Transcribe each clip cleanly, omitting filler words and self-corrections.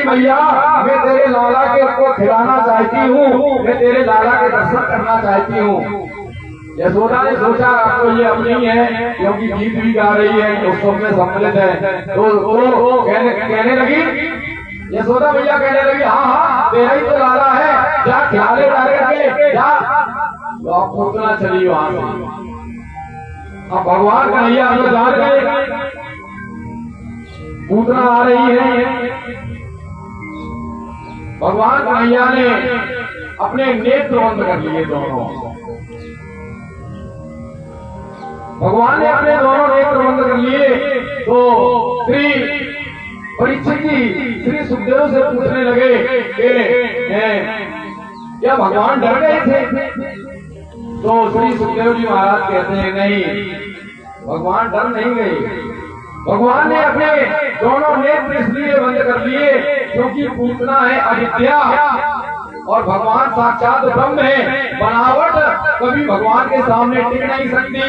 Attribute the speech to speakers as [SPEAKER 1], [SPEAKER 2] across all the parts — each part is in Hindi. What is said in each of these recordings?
[SPEAKER 1] भैया मैं तेरे लाला के को खिलाना चाहती हूँ, मैं तेरे लाला के दर्शन करना चाहती हूँ। यशोदा ने सोचा आपको ये अपनी है क्योंकि गीत भी गा रही है, उसको में सम्मिलित है, तो कहने लगी यशोदा भैया कहने लगी हाँ हाँ तेरा ही तो लाला है, जा खिलाले जा करके जा। तो आप पूतना चली वहां से। अब भगवान कन्हैया अंदर गए, पूतना आ रही है। भगवान कन्हैया ने अपने नेत्र बंद कर लिए दोनों, भगवान ने अपने दोनों नेत्र बंद कर लिए। तो श्री परीक्षित जी श्री सुखदेव से पूछने लगे कि क्या भगवान डर गए थे? तो श्री सुखदेव जी महाराज कहते हैं नहीं, भगवान डर नहीं गए। भगवान ने अपने दोनों नेत्र इसलिए बंद कर लिए क्योंकि पूतना है अविद्या और भगवान साक्षात ब्रह्म है। बनावट कभी भगवान के सामने टिक नहीं सकती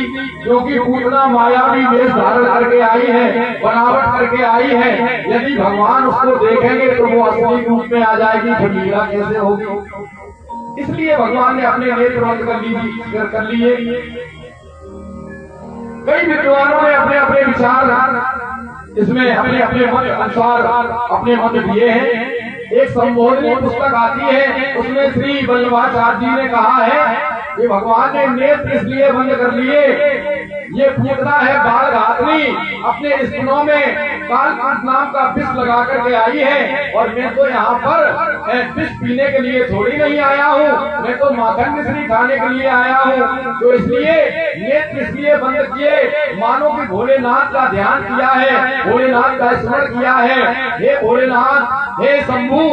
[SPEAKER 1] क्योंकि पूतना मायावी वेश धारण करके आई है, बनावट करके आई है। यदि भगवान उसको देखेंगे तो वो असली रूप में आ जाएगी, फिर लीला कैसे होगी। इसलिए भगवान ने अपने नेत्र बंद कर लिए। कई विद्वानों ने अपने अपने विचार इसमें अपने अपने मत अनुसार अपने मत दिए हैं। एक संबोधनी पुस्तक आती है, उसमें श्री वल्लभाचार्य जी ने कहा है कि भगवान ने नेत्र इसलिए बंद कर लिए, ये पूतना है बाल घातनी, अपने स्तनों में कालकूट नाम का विष लगा करके आई है और मैं तो यहाँ पर विष पीने के लिए थोड़ी नहीं आया हूँ, मैं तो माखन मिश्री खाने के लिए आया हूँ। तो इसलिए नेत्र इसलिए बंद किए, मानो कि भोलेनाथ का ध्यान किया है, भोलेनाथ का स्मरण किया है। हे भोलेनाथ, हे शंभू,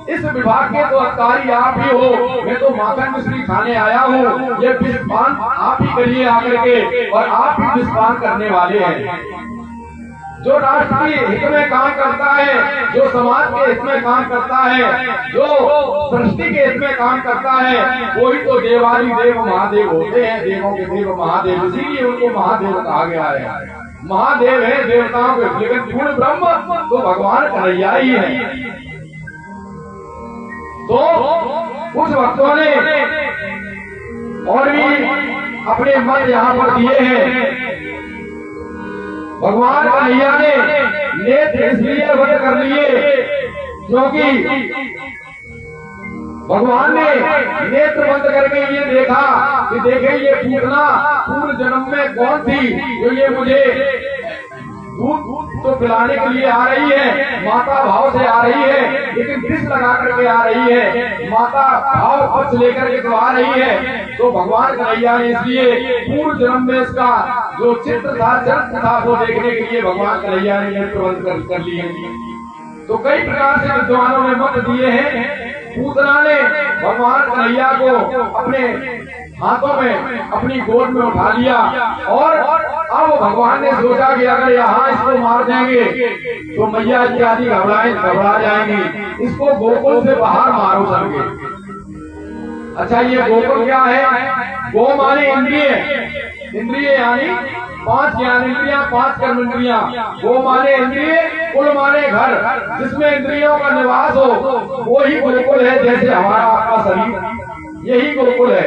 [SPEAKER 1] इस विभाग के तो अधिकारी आप ही हो, मैं तो माखन मिश्री खाने आया हूँ। ये विषपान आप ही करिए आकर के, और आप ही विषपान करने वाले हैं। जो राष्ट्र के हित में काम करता है, जो समाज के हित में काम करता है, जो सृष्टि के हित में काम करता है, वही तो देवादी देव महादेव होते हैं, देवों के देव महादेव, इसीलिए उनको महादेव कहा गया है। महादेव है देवताओं के, लेकिन पूर्ण ब्रह्म तो भगवान कन्हैया ही है। तो कुछ भक्तों ने और भी अपने मत यहाँ पर दिए हैं। भगवान कन्हैया ने नेत्र इसलिए बंद कर लिए क्योंकि भगवान ने नेत्र बंद करके ये देखा कि देखे ये पूतना पूर्व जन्म में कौन थी जो ये मुझे दूध तो पिलाने के लिए आ रही है, माता भाव से आ रही है, लेकिन विष लगा करके आ रही है, माता भाव पक्ष लेकर के तो आ रही है। तो भगवान कन्हैया ने इसलिए पूर्व जन्म में इसका जो चित्र था, चरित्र था, वो देखने के लिए भगवान कन्हैया ने नेत्र बंद कर लिए। तो कई प्रकार से विद्वानों ने मत दिए हैं। पूतना ने भगवान कन्हैया को अपने हाथों में, अपनी गोद में उठा लिया और अब भगवान ने सोचा कि अगर यहाँ इसको मार देंगे तो मैया इत्यादि घबरा जाएंगी, इसको गोकुल से बाहर मारो सबके। अच्छा, ये गोकुल क्या है? गो माने इंद्रिय, इंद्रिय यानी 5 ज्ञानेंद्रियां, 5 कर्मेंद्रियां। गो माने इंद्रिय, कुल माने घर, जिसमें इंद्रियों का निवास हो वो ही गोकुल है। जैसे हमारा आपका शरीर, यही गोकुल है।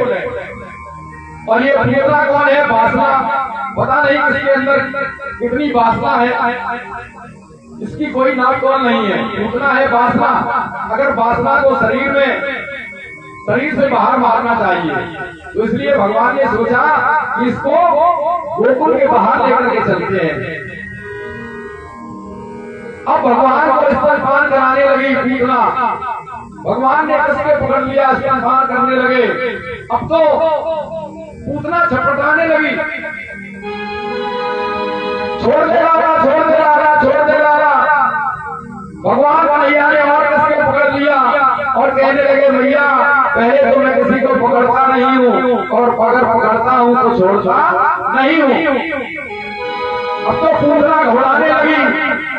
[SPEAKER 1] और ये पूतना कौन है? वासना। पता नहीं किसके अंदर कितनी वासना है, इसकी कोई नाप तोल नहीं है। पूतना है वासना। अगर वासना को शरीर से बाहर मारना चाहिए, तो इसलिए भगवान ने सोचा कि इसको गोकुल के बाहर लेकर के चलते हैं। अब भगवान को स्तनपान कराने लगी पूतना। भगवान ने कसके पकड़ लिया, स्तनपान करने लगे। अब तो पूतना छटपटाने लगी, छोड़ दे रहा, छोड़ दे रहा, छोड़ दे रहा। भगवान कन्हैया ने और कसके पकड़ लिया और कहने लगे, भैया पहले तो मैं किसी को पकड़ता नहीं हूँ, और अगर पकड़ता हूँ तो छोड़ता नहीं हूँ। अब तो पूतना घबराने लगी,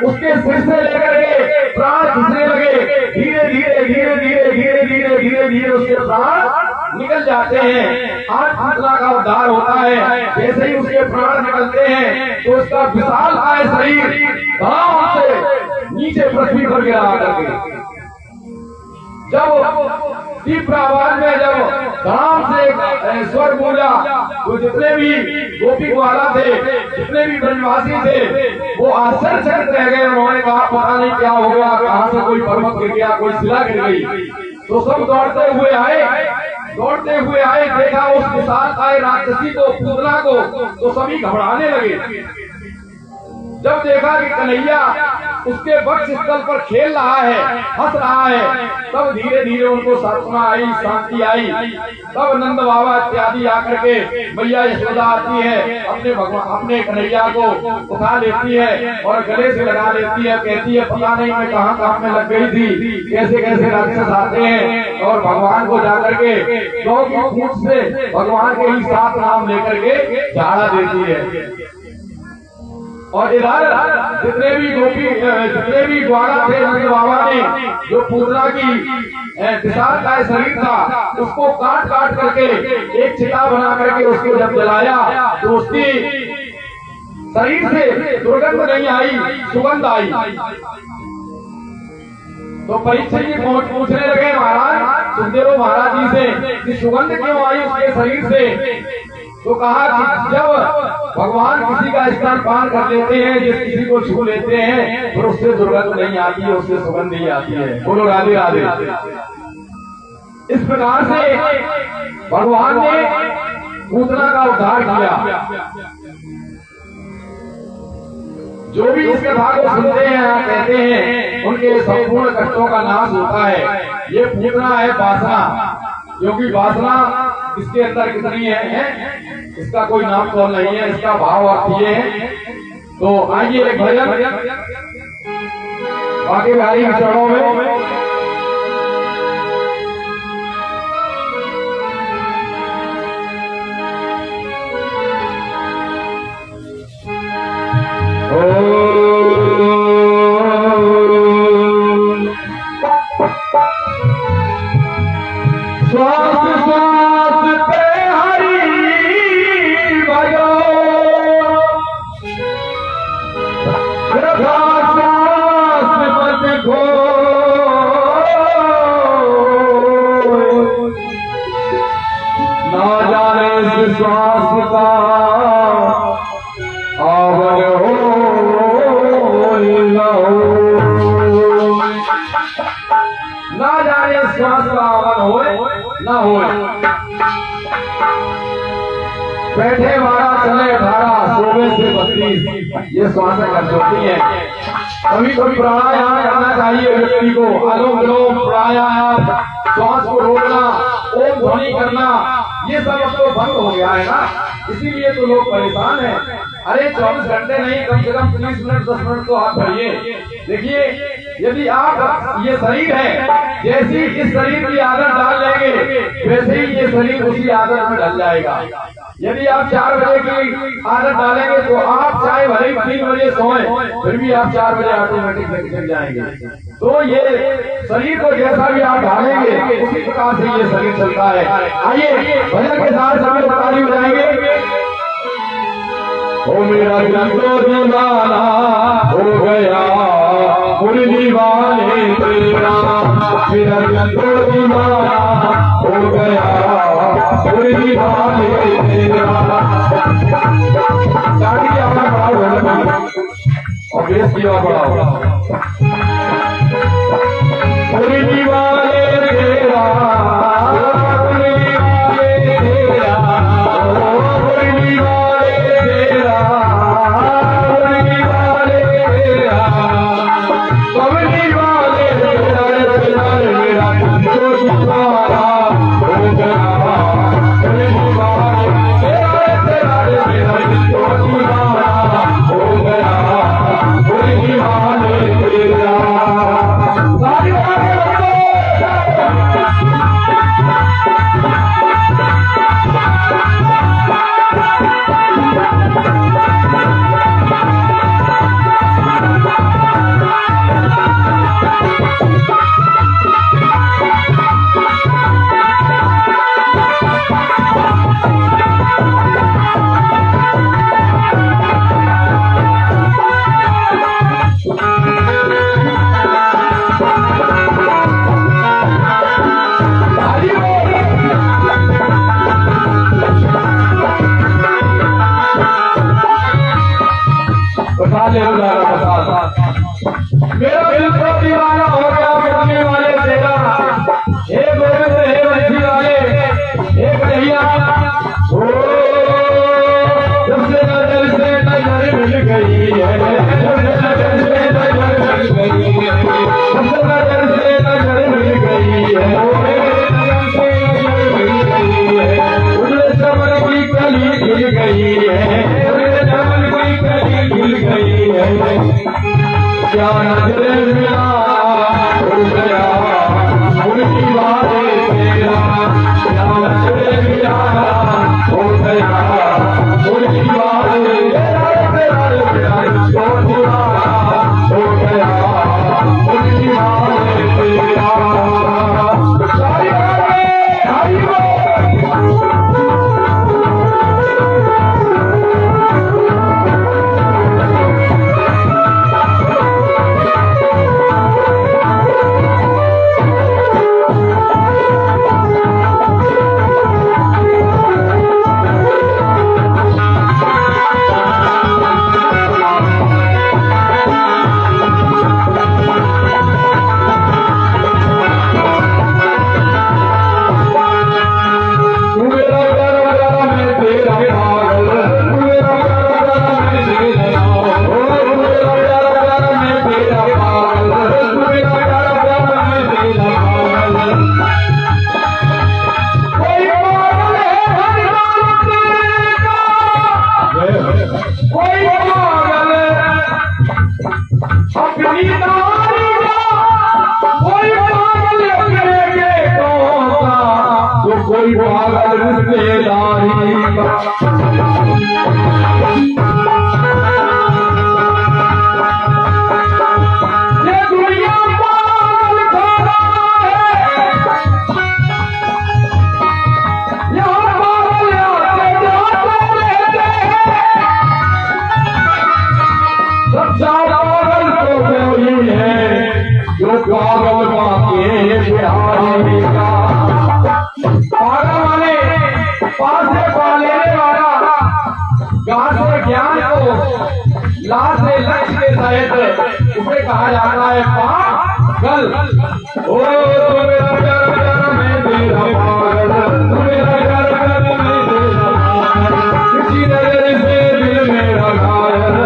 [SPEAKER 1] उसके सिर से लेकर के प्राण खींचने लगे। धीरे धीरे धीरे धीरे धीरे धीरे धीरे धीरे उसके प्राण निकल जाते हैं। आज पूतना का उद्धार होता है। जैसे ही उसके प्राण निकलते हैं तो उसका विशालकाय शरीर धड़ाम से नीचे पृथ्वी पर गिरा करके, जब तीव्र आवाज में जब धड़ाम से स्वर बोला, तो जितने भी गोपी ग्वाला थे, जितने भी ब्रजवासी थे, वो आश्चर्यचकित रह गए। उन्होंने कहा, पता नहीं क्या हो गया, कहां से कोई पर्वत गिर गया, कोई शिला गिर गई। तो सब दौड़ते हुए आए, देखा उस विशालकाय राक्षसी को, पूतना को, तो सभी घबराने लगे। जब देखा कि कन्हैया उसके वक्ष स्थल पर खेल रहा है, हंस रहा है, तब धीरे धीरे उनको सांत्वना आई, शांति आई। तब नंद बाबा इत्यादि आकर के मैया यशोदा आती है, अपने कन्हैया को उठा लेती है और गले से लगा लेती है। कहती है, पता नहीं मैं कहाँ काम में लग गई थी, कैसे कैसे राक्षस आते हैं। और भगवान को जाकर के गौ की पूंछ से भगवान के ही 7 नाम लेकर के झाड़ा देती है। और इधर जितने भी ग्वाला थे, नंद बाबा ने जो पूतना की विशालकाय शरीर था, उसको काट करके एक चिता बना करके उसको जब जलाया, तो उसकी शरीर से दुर्गंध नहीं आई, सुगंध आई। तो परीक्षित जी पूछने लगे महाराज, सुखदेव महाराज जी से कि सुगंध क्यों आई उसके शरीर से? तो कहा कि जब भगवान किसी का स्तनपान कर लेते हैं, जिस किसी को छू लेते हैं, फिर उससे दुर्गंध नहीं आती है, उससे सुगंध नहीं आती है। बोलो राधे राधे। इस प्रकार से भगवान ने पूतना का उद्धार किया। जो भी इस कथा को सुनते हैं, कहते हैं, उनके संपूर्ण कष्टों का नाश होता है। ये पूतना है वासना, क्योंकि वासना इसके अंदर कितनी है इसका कोई नाम तोल नहीं है। इसका भाव अर्थ ये है। तो आइए एक भजन बाकी भाई चरणों में। बैठे 12 चले 18 सोवे से 32। ये श्वास कर होती है। कभी कभी प्राणायाम करना चाहिए व्यक्ति को, अनुलोम विलोम प्राणायाम, श्वास को रोकना, ओम ध्वनि करना, ये सब अब तो बंद हो गया है ना, इसीलिए तो लोग परेशान हैं। अरे 24 घंटे नहीं, कम से कम 30 मिनट 10 मिनट तो आप करिए। देखिए यदि आप, ये शरीर है, जैसी इस शरीर की आदत डाल लेंगे वैसे ही ये शरीर उसी आदत में ढल जाएगा। यदि आप 4 बजे की आदत डालेंगे तो आप चाहे भले 3 बजे सोएं, फिर भी आप 4 बजे ऑटोमेटिक जग जाएंगे। तो ये शरीर को जैसा भी आप ढालेंगे उसी प्रकार से ये शरीर चलता है। आइए भजन के साथ सभी ताली बजाएंगे। ओ मेरा दिल तो दीवाना हो गया, पूरी दीवाने तेरा, मेरा दिल तो दीवाना हो गया, पूरी दीवाने तेरा। साड़ी की आवाज बढ़ाओ और बेस की आवाज बढ़ाओ। पूरी दीवाने तेरा, पूरी दीवाने तेरा, पूरी दीवाने तेरा, पूरी दीवाने तेरा, पूरी दीवाने तेरा, मेरा तो दीवाना हो गया, पूरी दीवाने तेरा, मेरा तो दीवाना हो गया, पूरी दीवाने तेरा। मेरा दिल तो दीवाना हो गया, मुरली वाले तेरा, हे गोविंद हे बंसी वाले, हे कन्हैया। ओ जब से नजर मिल गई है, जब से नजर मिल गई है, जब से नजर मिल गई है, उधर चमन की कली खिल गई है, उधर चमन की कली खिल गई है। क्या नजर मिला हो गया, उनकी बातें तेरा, क्या नजर मिला हो गया, उनकी बातें तेरा, तो दीवाना हो गया, उनकी बातें तेरा। सारी कोई पागल रिश्तेदारी ये दुनिया पागल खाना है, यहाँ पागल आते जाते रहते हैं। सच्चा पागल तो कोई है जो पागल बाके बिहारी का, पागल माने पास से पा लेने वाला, गांव से ज्ञान को लाश से लक्ष्य के तहत उसे कहा जाता है पागल। ओ तू मेरा प्यार मैं तेरा पागल, तू मेरा प्यार मैं तेरा पागल, किसी नजर से दिल मेरा घायल।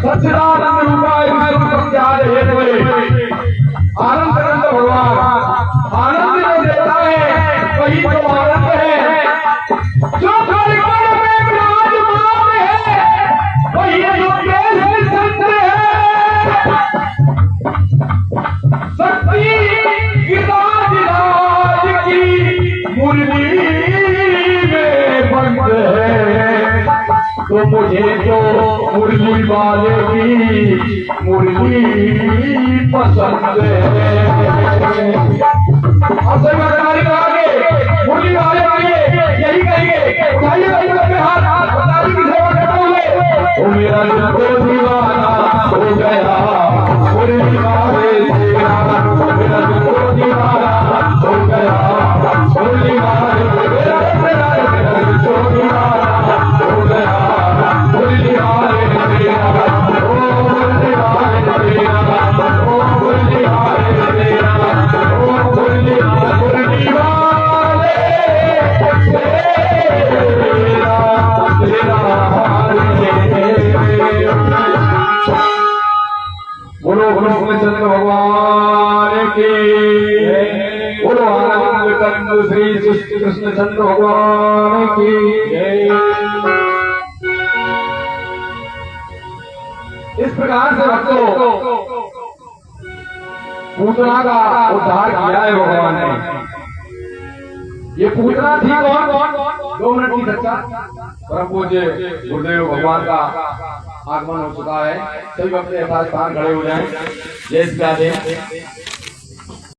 [SPEAKER 1] सच्चिदानंद रूपाय विष्णु सत्याय हेतवे आनंद आनंद भगवान आनंद जो देता है वही तो आनंद है। जो कार्यक्रम में विराजमान है वही तो देश संत है। शक्ति गिरिराज की मुरली में बंद है तो मुझे तो मुरली वाले की मुरली पसंद है। मुरली वाले यही कहेंगे उठाइए अपने हाथ बताइए की सेवा करते हुए ओ मेरा दिल को दीवाना हो गया मुरली वाले तेरा मेरा दिल को दीवाना हो गया मुरली वाले मेरा दिल को दीवाना हो गया मुरली वाले तेरा ओ मुरली वाले तेरा ओ मुरली वाले तेरा ओ मुरली वाले बोलो बोलो कृष्ण भगवान की बोलो आनंद कंद श्री कृष्ण चंद्र भगवान की। इस प्रकार से भक्तों पूतना का उद्धार किया है भगवान ने। ये पूतना थी कौन? 2 मिनट की चर्चा। परम पूज्य गुरुदेव भगवान का आगमन हो चुका है। सभी भक्त यथास्थान खड़े हो जाएं। जय श्री राधे।